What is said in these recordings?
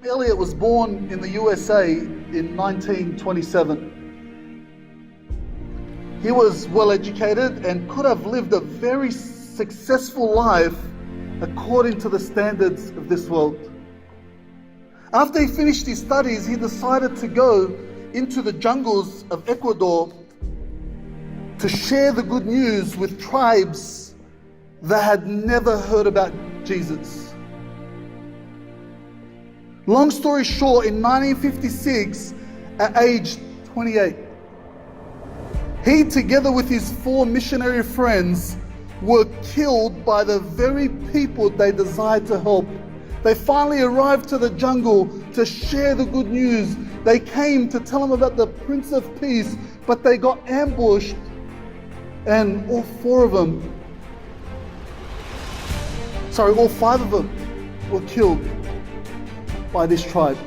Eliot was born in the USA in 1927. He was well educated and could have lived a very successful life according to the standards of this world. After he finished his studies, he decided to go into the jungles of Ecuador to share the good news with tribes that had never heard about Jesus. Long story short, in 1956, at age 28, he, together with his 4 missionary friends, were killed by the very people they desired to help. They finally arrived to the jungle to share the good news. They came to tell them about the Prince of Peace, but they got ambushed, and all 5 of them were killed by this tribe.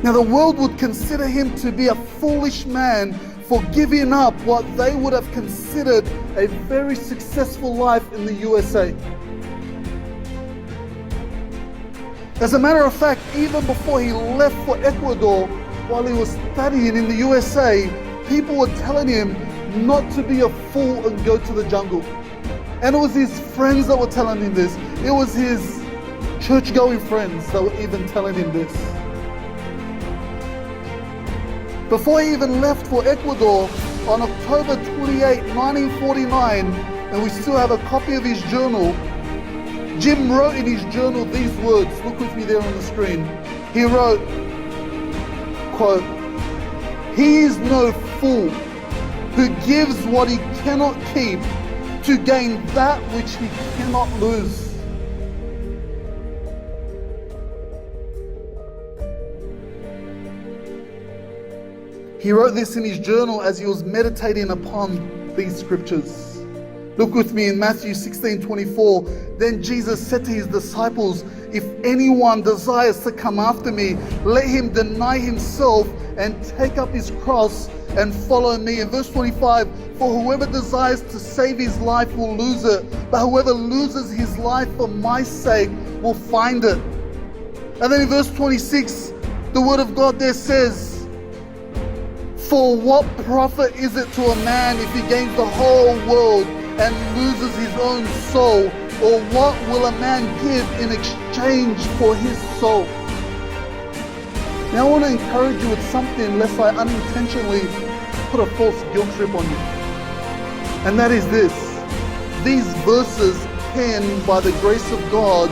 Now the world would consider him to be a foolish man for giving up what they would have considered a very successful life in the USA. As a matter of fact, even before he left for Ecuador, while he was studying in the USA, people were telling him not to be a fool and go to the jungle. And it was his friends that were telling him this. It was his church-going friends that were even telling him this. Before he even left for Ecuador, on October 28, 1949, and we still have a copy of his journal, Jim wrote in his journal these words. Look with me there on the screen. He wrote, quote, "He is no fool who gives what he cannot keep to gain that which he cannot lose." He wrote this in his journal as he was meditating upon these scriptures. Look with me in Matthew 16:24. Then Jesus said to his disciples, "If anyone desires to come after me, let him deny himself and take up his cross and follow me." In verse 25, "For whoever desires to save his life will lose it, but whoever loses his life for my sake will find it." And then in verse 26, the word of God there says, "For what profit is it to a man if he gains the whole world and loses his own soul? Or what will a man give in exchange for his soul?" Now I want to encourage you with something lest I unintentionally put a false guilt trip on you. And that is this. These verses can, by the grace of God,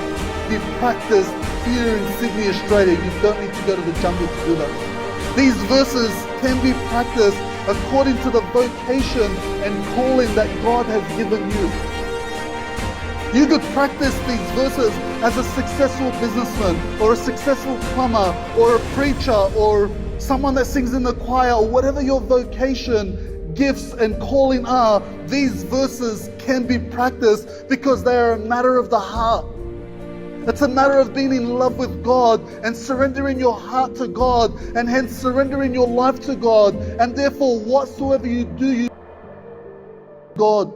be practiced here in Sydney, Australia. You don't need to go to the jungle to do that. These verses can be practiced according to the vocation and calling that God has given you. You could practice these verses as a successful businessman or a successful plumber or a preacher or someone that sings in the choir, or whatever your vocation, gifts and calling are. These verses can be practiced because they are a matter of the heart. It's a matter of being in love with God and surrendering your heart to God, and hence surrendering your life to God. And therefore, whatsoever you do, you God.